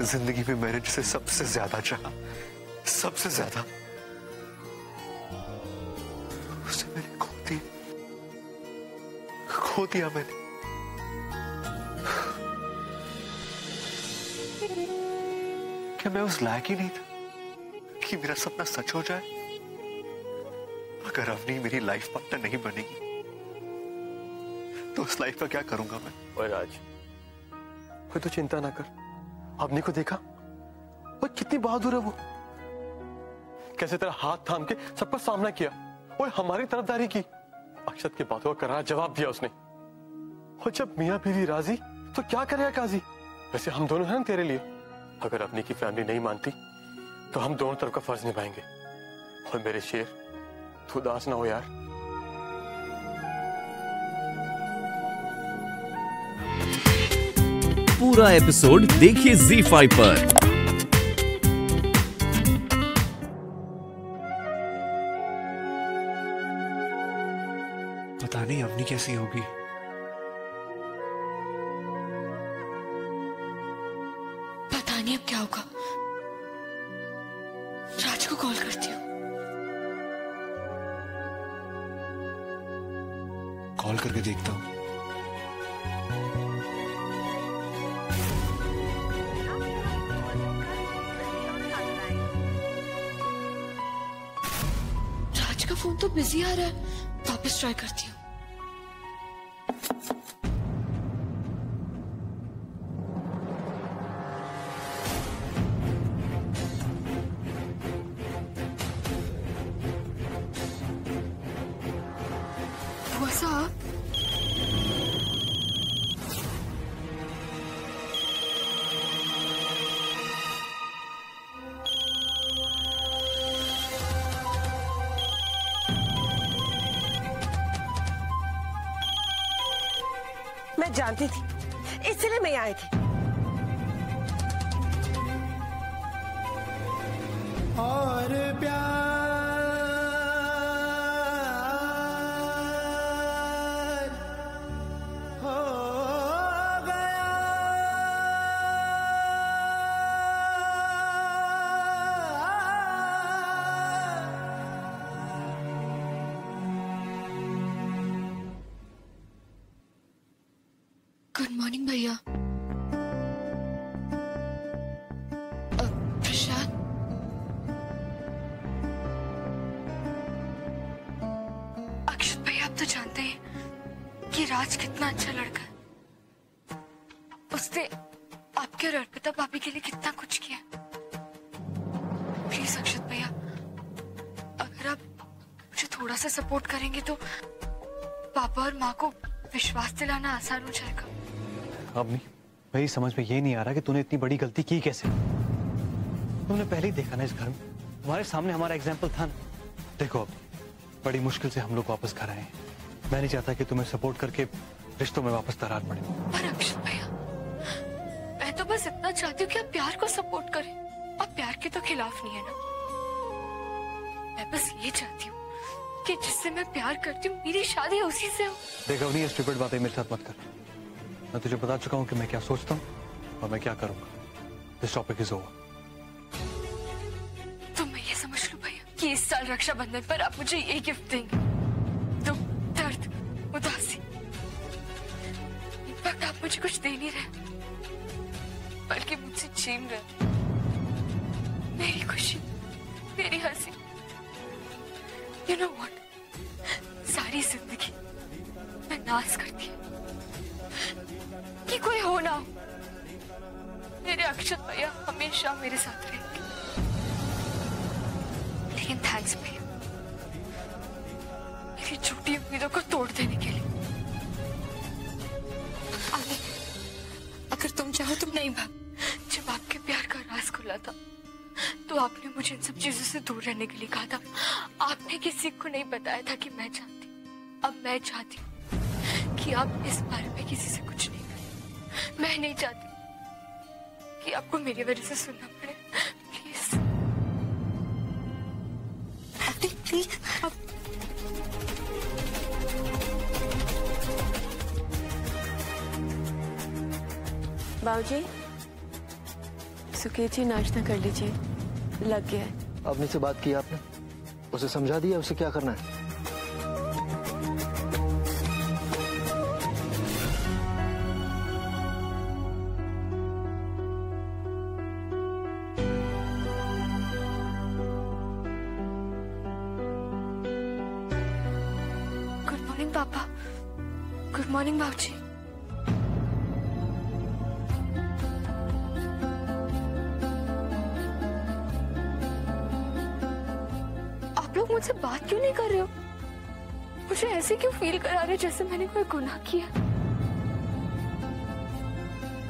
जिंदगी में मैंने जिसे सबसे ज्यादा चाहा, सबसे ज्यादा, उसे मैंने खो दिया मैंने। क्या मैं उस लायक ही नहीं था कि मेरा सपना सच हो जाए? अगर अवनी मेरी लाइफ पार्टनर नहीं बनेगी तो उस लाइफ का क्या करूंगा मैं? ओए राज, कोई तो चिंता ना कर। अवनी को देखा वो कितनी बहादुर है, वो कैसे तेरा हाथ थाम के सबका सामना किया, वो हमारी तरफदारी की, अक्षत की बातों का करारा जवाब दिया उसने। और जब मियां बीवी राजी तो क्या करेगा काजी? वैसे हम दोनों हैं ना तेरे लिए, अगर अपनी की फैमिली नहीं मानती तो हम दोनों तरफ का फर्ज निभाएंगे। और मेरे शेर, तू उदास ना हो यार। पूरा एपिसोड देखिए ZEE5 पर। पता नहीं अवनी कैसी होगी। पता नहीं अब क्या होगा। राज को कॉल करती हूँ। कॉल करके देखता हूँ। राज का फोन तो बिजी आ रहा है, वापस ट्राई करती हूँ। मैं जानती थी, इसलिए मैं आई थी। और प्यार हो गया, गुड मॉर्निंग भैया। प्रशांत, अक्षत भैया आप तो जानते हैं कि राज कितना अच्छा लड़का है। उसने आपके और अर्पिता भाभी के लिए कितना कुछ किया। प्लीज अक्षत भैया, अगर आप मुझे थोड़ा सा सपोर्ट करेंगे तो पापा और माँ को विश्वास दिलाना आसान हो जाएगा। अवनी, भाई समझ में ये नहीं आ रहा कि तूने इतनी बड़ी गलती की कैसे। तुमने पहले ही देखा ना इस घर में, तुम्हारे सामने हमारा एग्जाम्पल था ना। देखो अब बड़ी मुश्किल से हम लोग वापस घर आए हैं। मैं नहीं चाहता कि तुम्हें सपोर्ट करके रिश्तों में वापस दरार पड़े। पर अक्षत भैया, मैं तो बस इतना चाहती हूँ कि आप प्यार को सपोर्ट करें। आप प्यार के तो खिलाफ नहीं है ना। मैं बस ये चाहती हूँ कि जिससे मैं प्यार करती हूँ मेरी शादी उसी से हो। देखो अवनी, ये स्टूपिड बातें मेरे साथ मत कर। मैं तुझे बता चुका हूँ कि मैं क्या सोचता हूँ और मैं क्या करूँगा। This topic is over. तो मैं ये समझ लूं भैया कि इस साल रक्षाबंधन पर आप मुझे ये गिफ्ट देंगे? दुख, दर्द, उदासी, इन वक्त आप मुझे कुछ दे नहीं रहे, बल्कि मुझसे छीन रहे। मेरी खुशी, मेरी हंसी। You know what? सारी जिंदगी मैं नाज करती हूँ कि कोई हो ना हो, मेरे अक्षत भैया हमेशा मेरे साथ रहेंगे। लेकिन थैंक्स भैया, मेरी झूठी उम्मीदों को तोड़ देने के लिए। आगे, अगर तुम चाहो तो नहीं भाग। जब आपके प्यार का राज खुला था तो आपने मुझे इन सब चीजों से दूर रहने के लिए कहा था। आपने किसी को नहीं बताया था कि मैं चाहती। अब मैं चाहती हूँ कि आप इस बारे में किसी से कुछ नहीं करें। मैं नहीं चाहती कि आपको मेरी वजह से सुनना पड़े। Please please. बाबूजी, सुकेत जी नाश्ता कर लीजिए, लग गया है। अवनी से बात की आपने? उसे समझा दिया उसे क्या करना है? गुड मॉर्निंग पापा। गुड मॉर्निंग बाबूजी। आप लोग मुझसे बात क्यों नहीं कर रहे हो? मुझे ऐसे क्यों फील करा रहे जैसे मैंने कोई गुनाह किया?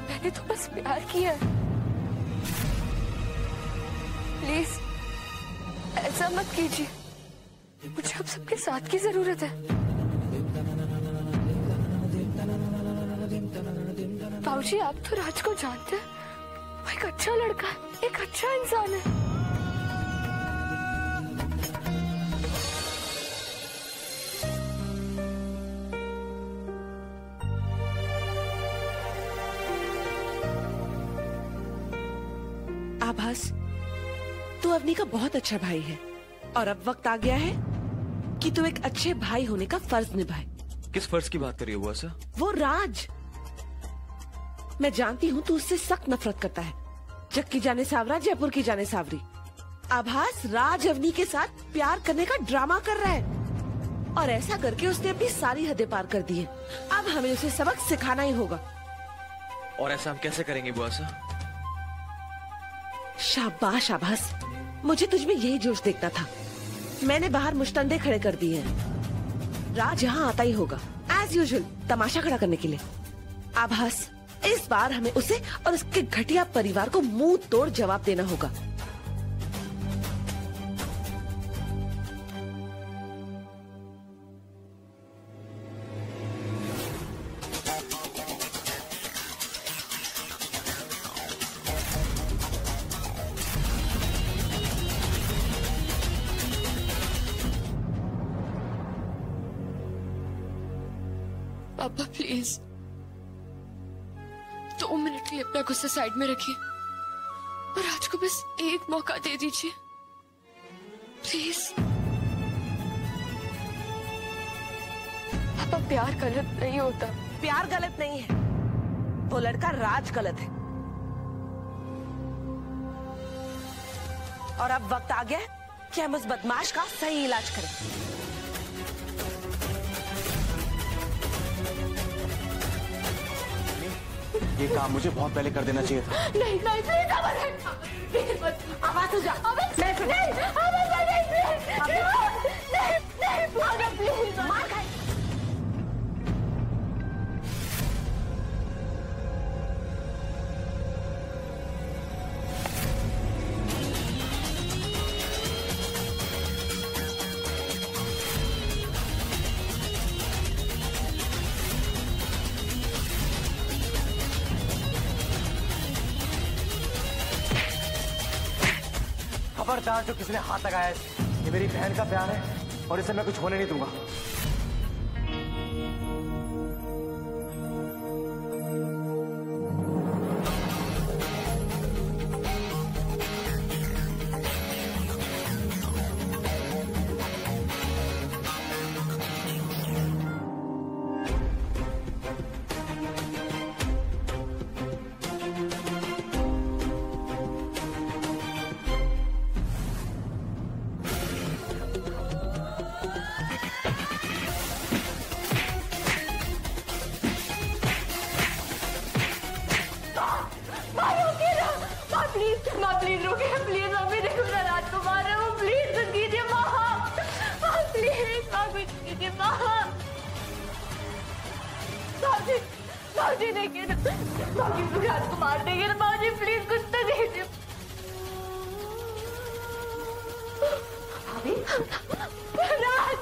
मैंने तो बस प्यार किया है। प्लीज ऐसा मत कीजिए, मुझे अब सबके साथ की जरूरत है। बाबूजी आप तो राज को जानते हैं, वो एक अच्छा लड़का है, एक अच्छा इंसान है। आभास, तू अवनी का बहुत अच्छा भाई है और अब वक्त आ गया है कि तू एक अच्छे भाई होने का फर्ज निभाए। किस फर्ज की बात कर रही है बुआ सा? वो राज। मैं जानती हूँ तू उससे सख्त नफरत करता है। जग की जाने सावरा, जयपुर की जाने सावरी। आभास, राज अवनी के साथ प्यार करने का ड्रामा कर रहा है और ऐसा करके उसने अपनी सारी हदें पार कर दी है। अब हमें उसे सबक सिखाना ही होगा। और ऐसा हम कैसे करेंगे बुआ सा? शाबाश आभास, मुझे तुझमें यही जोश देखना था। मैंने बाहर मुश्तंडे खड़े कर दिए हैं। राज यहाँ आता ही होगा एज यूजुअल, तमाशा खड़ा करने के लिए। आभास, इस बार हमें उसे और उसके घटिया परिवार को मुंह तोड़ जवाब देना होगा। पापा प्लीज 2 मिनट के लिए अपना गुस्सा साइड में रखिए और राज को बस एक मौका दे दीजिए प्लीज। पापा प्यार गलत नहीं होता। प्यार गलत नहीं है, वो लड़का राज गलत है। और अब वक्त आ गया है कि हम उस बदमाश का सही इलाज करें। ये काम मुझे बहुत पहले कर देना चाहिए था। नहीं नहीं प्लीज आवाज हो जा। प्लीज मार खाए। खबरदार जो किसी ने हाथ लगाया है, ये मेरी बहन का प्यार है और इसे मैं कुछ होने नहीं दूंगा। प्लीज रुकिए, प्लीज अभी देखो मैं राज को मार रहा हूँ। प्लीज कुछ कीजिए माँ, प्लीज माँ कुछ कीजिए माँ। बाबूजी देखिए ना, बाबूजी राज को मार देंगे ना। बाबूजी प्लीज कुछ तो कीजिए। राज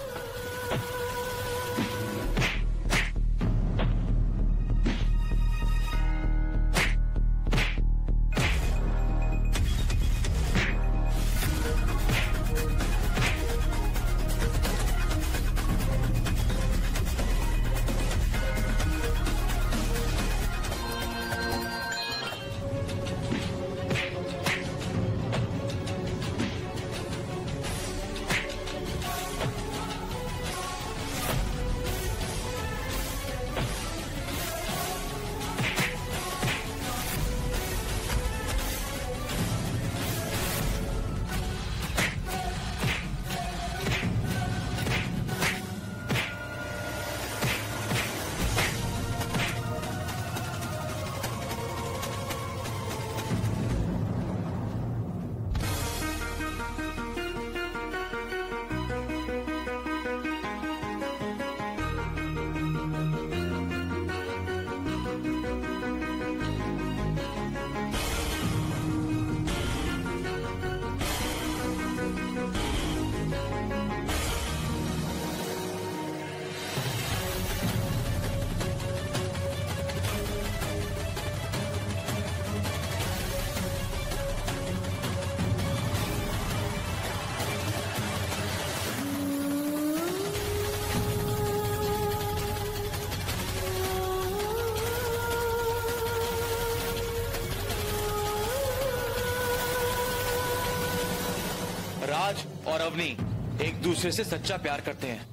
और अवनी एक दूसरे से सच्चा प्यार करते हैं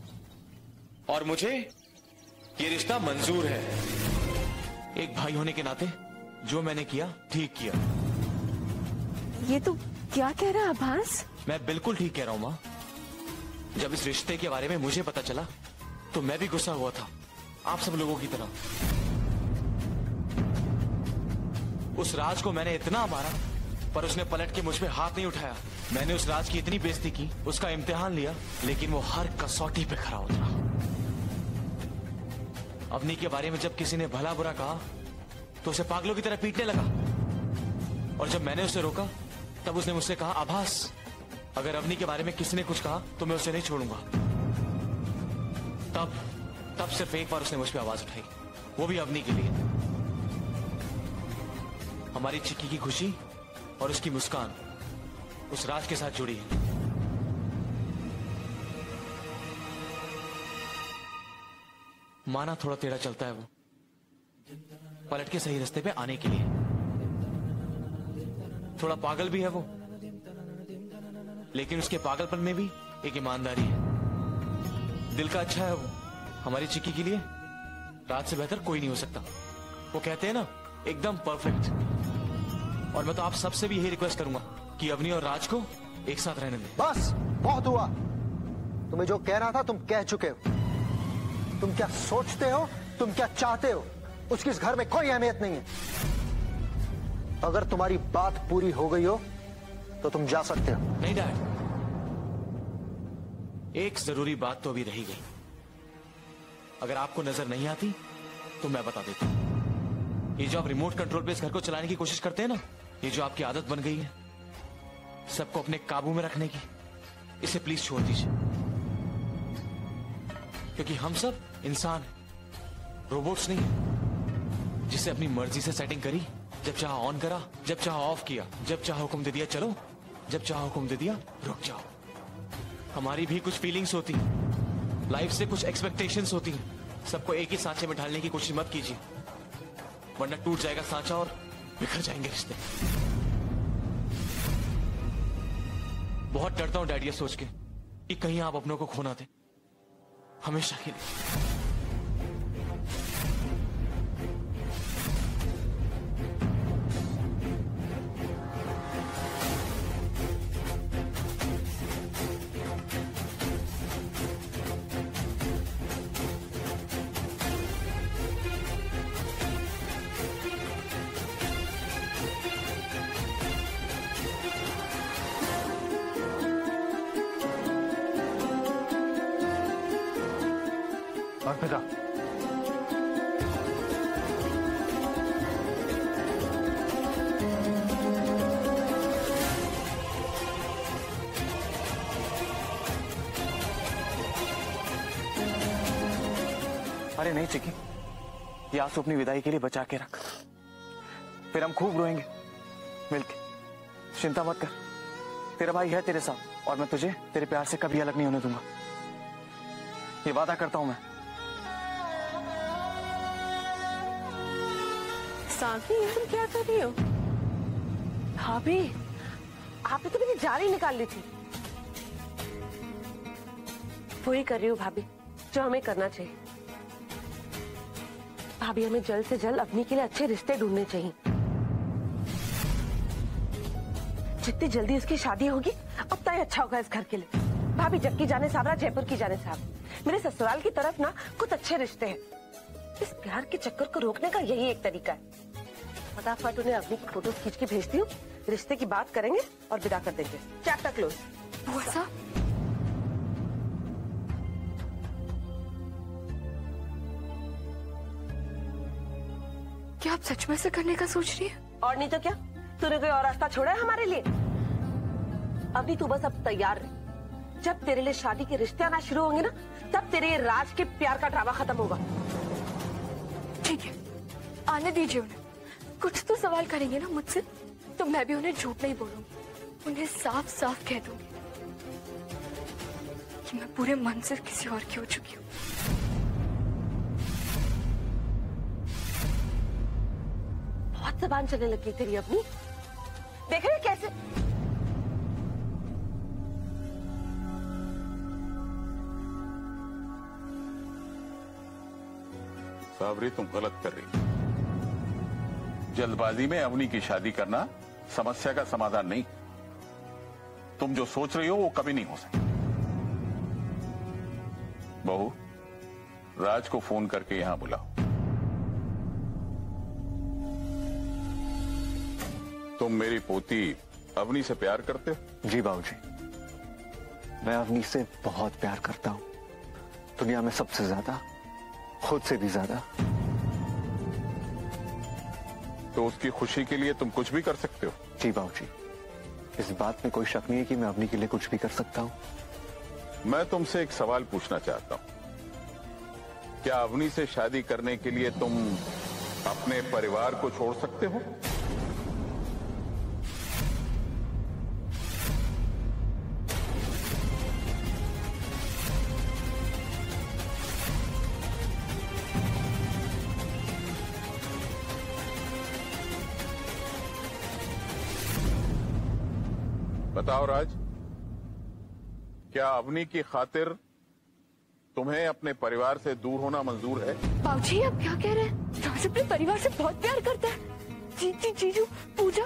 और मुझे ये रिश्ता मंजूर है। एक भाई होने के नाते जो मैंने किया ठीक किया। ये तो क्या कह रहा है आभास? मैं बिल्कुल ठीक कह रहा हूं माँ। जब इस रिश्ते के बारे में मुझे पता चला तो मैं भी गुस्सा हुआ था, आप सब लोगों की तरह। उस राज को मैंने इतना मारा पर उसने पलट के मुझ पे हाथ नहीं उठाया। मैंने उस राज की इतनी बेइज्जती की, उसका इम्तिहान लिया, लेकिन वो हर कसौटी पे खरा उतरा। अवनी के बारे में जब किसी ने भला बुरा कहा तो उसे पागलों की तरह पीटने लगा, और जब मैंने उसे रोका तब उसने मुझसे कहा, आभास अगर अवनी के बारे में किसी ने कुछ कहा तो मैं उसे नहीं छोड़ूंगा। तब सिर्फ एक बार उसने मुझ पे आवाज उठाई, वो भी अवनी के लिए। हमारी चिक्की की खुशी और उसकी मुस्कान उस राज के साथ जुड़ी है। माना थोड़ा टेढ़ा चलता है वो, पलट के सही रास्ते पे आने के लिए। थोड़ा पागल भी है वो, लेकिन उसके पागलपन में भी एक ईमानदारी है। दिल का अच्छा है वो। हमारी चिक्की के लिए राज से बेहतर कोई नहीं हो सकता। वो कहते हैं ना, एकदम परफेक्ट। और मैं तो आप सबसे भी यही रिक्वेस्ट करूंगा कि अवनी और राज को एक साथ रहने दें। बस बहुत हुआ। तुम्हें जो कहना था तुम कह चुके हो। तुम क्या सोचते हो, तुम क्या चाहते हो, उसकी इस घर में कोई अहमियत नहीं है। अगर तुम्हारी बात पूरी हो गई हो तो तुम जा सकते हो। नहीं डैड, एक जरूरी बात तो अभी रही गई। अगर आपको नजर नहीं आती तो मैं बता देता हूं। ये जो आप रिमोट कंट्रोल पे इस घर को चलाने की कोशिश करते हैं ना, ये जो आपकी आदत बन गई है सबको अपने काबू में रखने की, इसे प्लीज छोड़ दीजिए। क्योंकि हम सब इंसान हैं, रोबोट्स नहीं हैं। जिसे अपनी मर्जी से सेटिंग करी, जब चाहा ऑन करा, जब चाहा ऑफ किया, जब चाहा हुक्म दे दिया चलो, जब चाहा हुक्म दे दिया रुक जाओ। हमारी भी कुछ फीलिंग्स होती हैं, लाइफ से कुछ एक्सपेक्टेशंस होती हैं। सबको एक ही सांचे में ढालने की कोशिश मत कीजिए, वरना टूट जाएगा सांचा और बिखर जाएंगे रिश्ते। बहुत डरता हूं डैडी ये सोच के कि कहीं आप अपनों को खो ना दें, हमेशा के लिए। अर्पिता, अरे नहीं चिकी, ये आंसू अपनी विदाई के लिए बचा के रख, फिर हम खूब रोएंगे मिलके। चिंता मत कर, तेरा भाई है तेरे साथ, और मैं तुझे तेरे प्यार से कभी अलग नहीं होने दूंगा, ये वादा करता हूं मैं। साथी, तुम क्या कर रही हो? भाभी, आपने तो मेरी जान ही निकाल ली थी। वही कर रही हूँ भाभी जो हमें करना चाहिए। भाभी, हमें जल्द से जल्द अवनी के लिए अच्छे रिश्ते ढूंढने चाहिए। जितनी जल्दी उसकी शादी होगी उतना ही अच्छा होगा इस घर के लिए। भाभी, जबकि जाने सावरा, जयपुर की जाने सावरा, मेरे ससुराल की तरफ ना कुछ अच्छे रिश्ते हैं। इस प्यार के चक्कर को रोकने का यही एक तरीका है। फटाफट उन्हें अवनी की फोटोज खींच के भेजती हूँ, रिश्ते की बात करेंगे और विदा कर देंगे। Chapter close. बुआ साहब, क्या आप सच में ऐसा करने का सोच रही है? और नहीं तो क्या, तूने कोई और रास्ता छोड़ा है हमारे लिए? अभी तू बस अब तैयार रह। जब तेरे लिए शादी के रिश्ते आना शुरू होंगे ना, तब तेरे ये राज के प्यार का ड्रामा खत्म होगा। ठीक है, आने दीजिए उन्हें। कुछ तो सवाल करेंगे ना मुझसे, तो मैं भी उन्हें झूठ नहीं बोलूंगी। उन्हें साफ साफ कह दूंगी कि मैं पूरे मन से किसी और की हो चुकी हूँ। बहुत जबान चलने लगी तेरी अपनी। देख रहे कैसे? सावरी, तुम गलत कर रही हो। जल्दबाजी में अवनी की शादी करना समस्या का समाधान नहीं। तुम जो सोच रही हो वो कभी नहीं हो सकता। बहू, राज को फोन करके यहां बुलाओ। तुम मेरी पोती अवनी से प्यार करते हो? जी बाबूजी, मैं अवनी से बहुत प्यार करता हूं, दुनिया में सबसे ज्यादा, खुद से भी ज्यादा। तो उसकी खुशी के लिए तुम कुछ भी कर सकते हो? जी बाबूजी, इस बात में कोई शक नहीं है कि मैं अवनी के लिए कुछ भी कर सकता हूं। मैं तुमसे एक सवाल पूछना चाहता हूं। क्या अवनी से शादी करने के लिए तुम अपने परिवार को छोड़ सकते हो? बताओ राज, क्या अवनी की खातिर तुम्हें अपने परिवार से दूर होना मंजूर है? बाबूजी, आप क्या कह रहे हैं? राज अपने परिवार से बहुत प्यार करता है। जीजू, पूजा,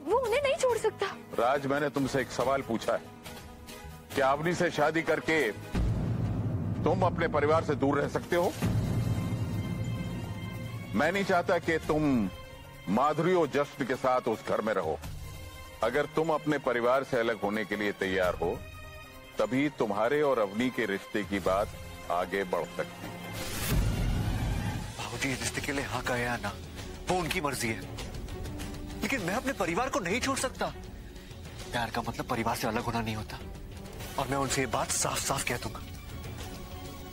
वो उन्हें नहीं छोड़ सकता। राज, मैंने तुमसे एक सवाल पूछा है। क्या अवनी से शादी करके तुम अपने परिवार से दूर रह सकते हो? मैं नहीं चाहता कि तुम माधुरी और जश्न के साथ उस घर में रहो। अगर तुम अपने परिवार से अलग होने के लिए तैयार हो, तभी तुम्हारे और अवनी के रिश्ते की बात आगे बढ़ सकती है। बाबूजी, रिश्ते के लिए हाँ कहे या ना, वो उनकी मर्जी है, लेकिन मैं अपने परिवार को नहीं छोड़ सकता। प्यार का मतलब परिवार से अलग होना नहीं होता, और मैं उनसे ये बात साफ साफ कह दूंगा।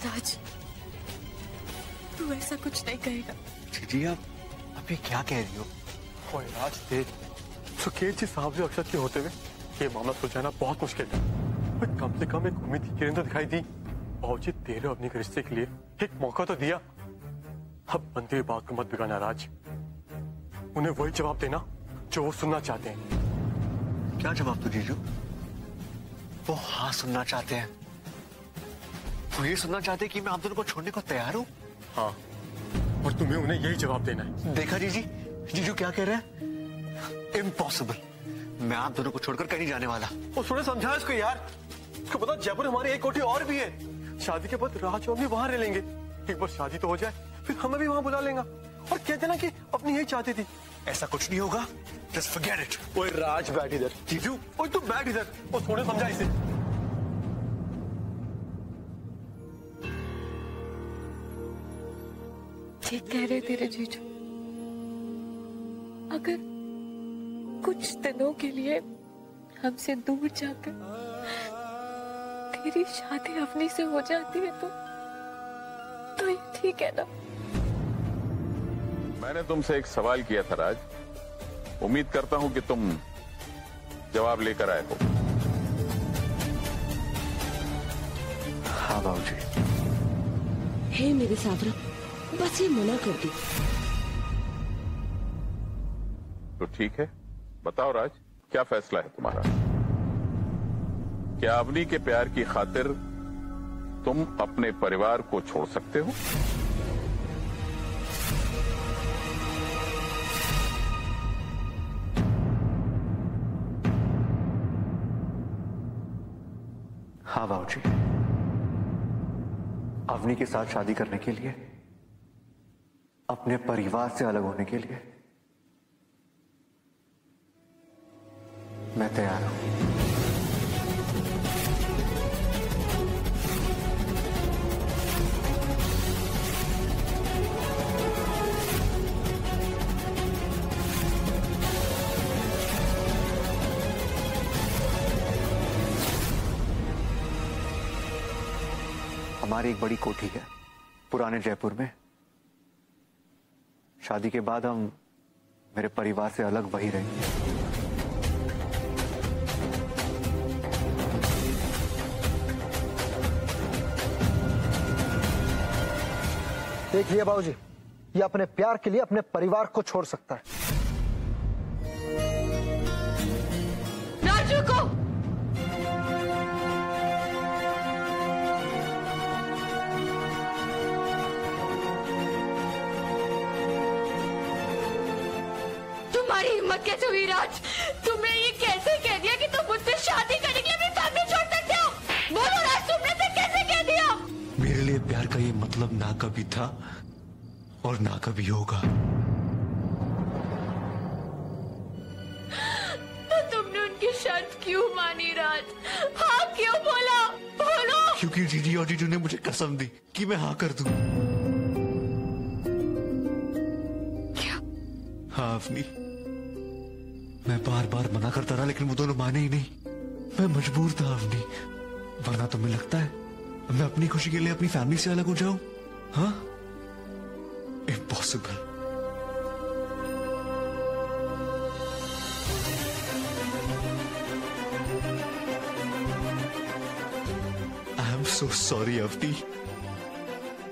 राज, तू ऐसा कुछ नहीं कहेगा। जी, आप ये क्या कह रही हो? ओए राज, देख, सुकेत जी साहब जो अक्षत के होते हुए ये मामला सुलझाना बहुत मुश्किल है। कम से कम एक उम्मीद की किरण तो दिखाई दी। बाबूजी, तेरे अपने के रिश्ते के लिए एक मौका तो दिया। अब बनते हुए बात को मत बिगाड़ना राज। उन्हें वही जवाब देना जो वो सुनना चाहते हैं। क्या जवाब दो जीजू? वो हाँ सुनना चाहते हैं। वो ये सुनना चाहते हैं कि मैं आप दोनों को छोड़ने को तैयार हूँ। हाँ, और तुम्हें उन्हें यही जवाब देना है। देखा जीजू क्या कह रहे हैं? इम्पॉसिबल, मैं आप दोनों को छोड़कर कहीं जाने वाला। वो थोड़ा समझा इसको यार। उसको पता जयपुर हमारी एक कोठी और भी है। शादी के बाद राज और हम भी वहां रह लेंगे। एक बार शादी तो हो जाए, फिर हमें भी वहां बुला लेगा। और कह देना कि अपनी यही चाहती थी। ऐसा कुछ नहीं होगा, जस्ट फॉरगेट इट। ओए राज, बैठ इधर। जीजू, ओए तू बैठ इधर। वो थोड़ा समझा इसे। ठीक कह रहे तेरे जीजू। अगर कुछ दिनों के लिए हमसे दूर जाकर तेरी शादी अवनी से हो जाती है तो ये ठीक है ना? मैंने तुमसे एक सवाल किया था राज, उम्मीद करता हूं कि तुम जवाब लेकर आए हो। हाँ बाबूजी। हे मेरे सावरा, बस ये मना कर दी। तो ठीक है, बताओ राज, क्या फैसला है तुम्हारा? क्या अवनी के प्यार की खातिर तुम अपने परिवार को छोड़ सकते हो? हाँ बाबूजी, अवनी के साथ शादी करने के लिए, अपने परिवार से अलग होने के लिए मैं तैयार हूं। हमारी एक बड़ी कोठी है पुराने जयपुर में। शादी के बाद हम मेरे परिवार से अलग वही रहेंगे। देखिए बाबूजी, ये अपने प्यार के लिए अपने परिवार को छोड़ सकता है। राजू को तुम्हारी हिम्मत कैसे हुई राज? तुमने ये कैसे कह दिया कि तुम मुझसे शादी करने के लिए अपनी फैमिली छोड़ सकते हो? बोलो राज, तुमने से कैसे कह दिया? मेरे लिए प्यार का ये मतलब ना कभी था और ना कभी होगा। तो तुमने उनकी शर्त क्यों मानी राज? हाँ क्यों बोला? बोलो। क्योंकि जीजी और जीजू ने मुझे कसम दी कि मैं हाँ कर दूं। क्या? हाँ अवनी, मैं बार बार मना करता रहा लेकिन वो दोनों माने ही नहीं। मैं मजबूर था अवनी, वरना तुम्हें लगता है मैं अपनी खुशी के लिए अपनी फैमिली से अलग हो जाऊं? हाँ, impossible. I am so sorry Avni,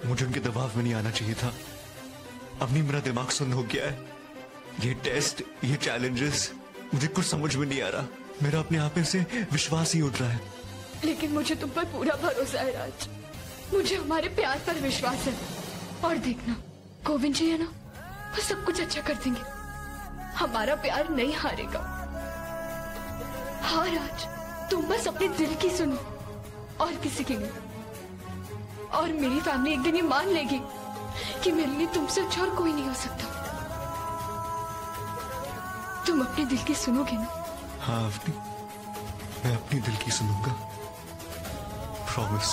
मुझे उनके दबाव में नहीं आना चाहिए था। अवनी, मेरा दिमाग सुन्न हो गया है। ये टेस्ट, ये चैलेंजेस, मुझे कुछ समझ में नहीं आ रहा। मेरा अपने आप में से विश्वास ही उठ रहा है। लेकिन मुझे तुम पर पूरा भरोसा है राज। मुझे हमारे प्यार पर विश्वास है। और देखना, गोविंद जी है ना, वो सब कुछ अच्छा कर देंगे। हमारा प्यार नहीं हारेगा। हाँ राज, तुम बस अपने दिल की सुनो और किसी की नहीं। और मेरी फैमिली एक दिन ये मान लेगी कि मेरे लिए तुमसे अच्छा और कोई नहीं हो सकता। तुम अपने दिल की सुनोगे ना? हाँ अवनी, मैं अपनी दिल की सुनूंगा, प्रॉमिस।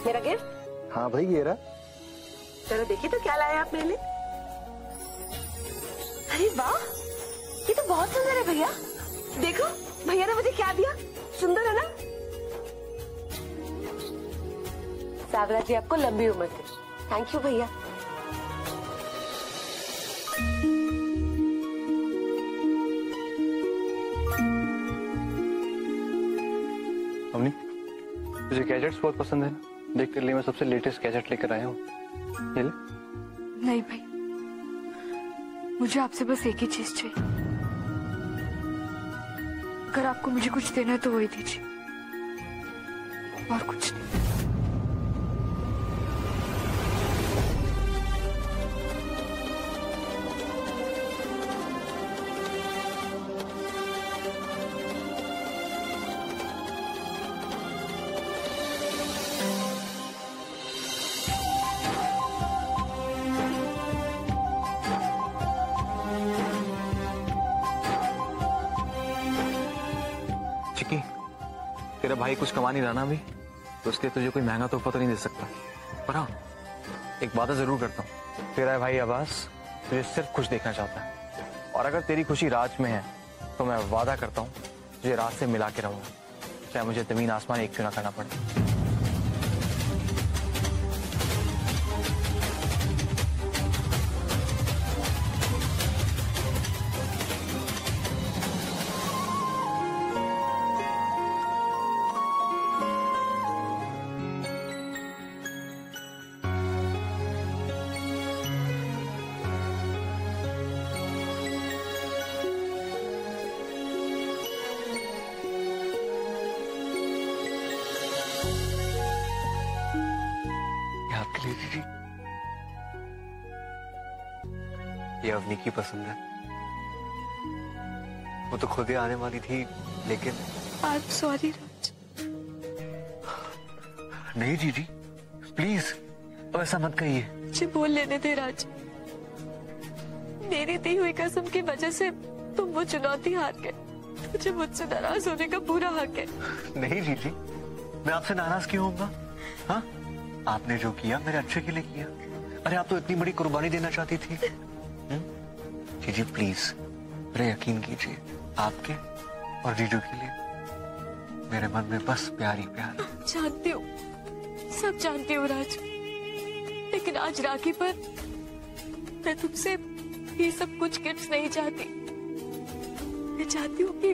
मेरा गिफ्ट? हाँ भाई, ये रहा। चलो देखिए तो क्या लाया आप मेरे लिए। अरे वाह, ये तो बहुत सुंदर है भैया। देखो भैया ने मुझे क्या दिया, सुंदर है ना? सावरा जी आपको लंबी उम्र दे। थैंक यू भैया। अवनी, तुझे गैजेट्स बहुत पसंद है ना? देख तेरे लिए मैं सबसे लेटेस्ट गैजेट लेकर आया हूँ, ये ले। नहीं भाई, मुझे आपसे बस एक ही चीज चाहिए। अगर आपको मुझे कुछ देना है तो वही दीजिए, और कुछ नहीं। तेरा भाई कुछ कमा नहीं रहा ना अभी, तो उसके तुझे कोई महंगा तोहफा तो नहीं दे सकता। पर हाँ, एक वादा जरूर करता हूँ। तेरा भाई अब्बास तुझे सिर्फ खुश देखना चाहता है, और अगर तेरी खुशी राज में है तो मैं वादा करता हूँ तुझे राज से मिला के रहूंगा, चाहे मुझे जमीन आसमान एक क्यों ना करना पड़े। दीदी, ये अवनी की पसंद है। वो तो खुद ही आने वाली थी, लेकिन आई एम सॉरी राज। नहीं जीजी, प्लीज अब ऐसा मत कहिए। मुझे बोल लेने दे राज। मेरी दी हुई कसम की वजह से तुम वो चुनौती हार गए। मुझे मुझसे नाराज होने का पूरा हक है। नहीं जीजी, मैं आपसे नाराज क्यों होऊंगा? हाँ, आपने जो किया मेरे अच्छे के लिए किया। अरे आप तो इतनी बड़ी कुर्बानी देना चाहती थी। जीजी प्लीज मेरे यकीन कीजिए, आपके और जीजू के लिए मेरे मन में बस प्यार ही प्यार। जानती हूँ, सब जानती हूँ राज, लेकिन आज राखी पर मैं तुमसे ये सब कुछ गिफ्ट नहीं चाहती। मैं चाहती हूँ कि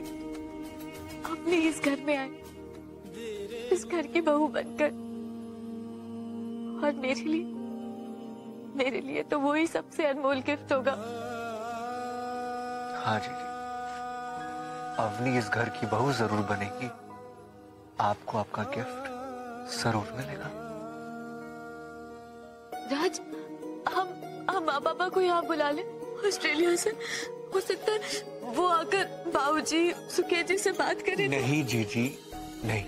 आप प्लीज इस घर में आए, इस घर की बहू बनकर, और मेरे लिए मेरे लिए तो वो ही सबसे अनमोल गिफ्ट होगा। हाँ जी, अवनी इस घर की बहू जरूर बनेगी, आपको आपका गिफ्ट जरूर मिलेगा। राज, हम माँ पापा को यहाँ बुला ले ऑस्ट्रेलिया से। हो सकता है वो आकर बाबूजी सुकेत जी से बात करें। नहीं जीजी नहीं,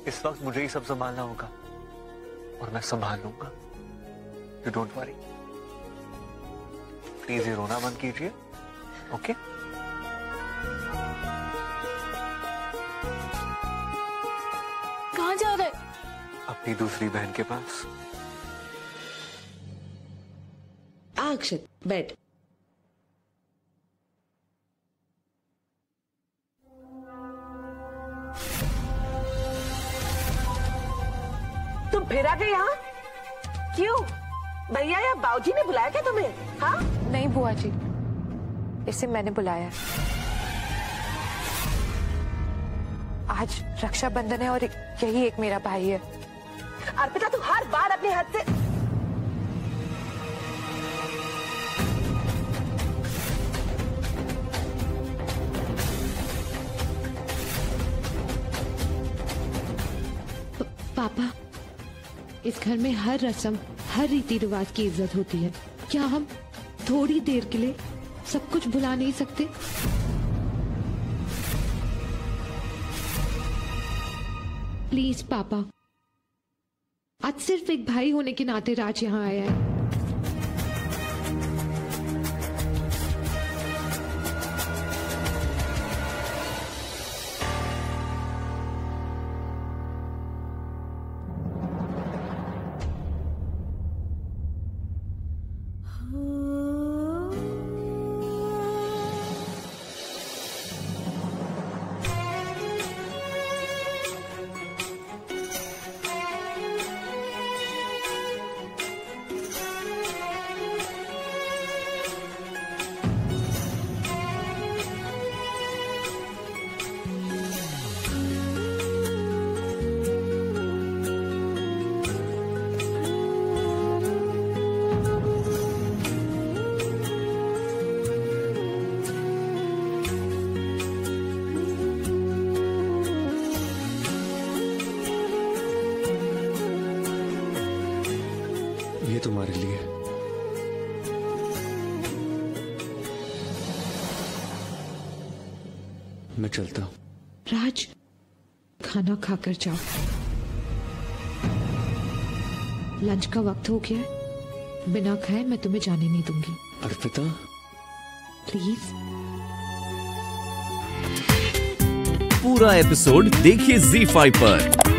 इस वक्त मुझे ही सब संभालना होगा और मैं संभाल लूंगा। यू डोंट वरी, प्लीज ये रोना बंद कीजिए। ओके कहाँ जा रहा है? अपनी दूसरी बहन के पास। अक्षत बैठ। तुम फिर आ गए यहाँ? क्यों? भैया या बाबूजी ने बुलाया क्या तुम्हें? हाँ? नहीं बुआ जी, इसे मैंने बुलाया। आज रक्षाबंधन है और यही एक मेरा भाई है। अर्पिता, तुम हर बार अपने हाथ से पापा, इस घर में हर रस्म, हर रीति रिवाज की इज्जत होती है। क्या हम थोड़ी देर के लिए सब कुछ भुला नहीं सकते? प्लीज पापा, आज सिर्फ एक भाई होने के नाते राज यहाँ आया है। ये तुम्हारे लिए। मैं चलता हूँ। राज, खाना खाकर जाओ। लंच का वक्त हो गया है। बिना खाए मैं तुम्हें जाने नहीं दूंगी। अर्पिता, प्लीज। पूरा एपिसोड देखिए ZEE5 पर।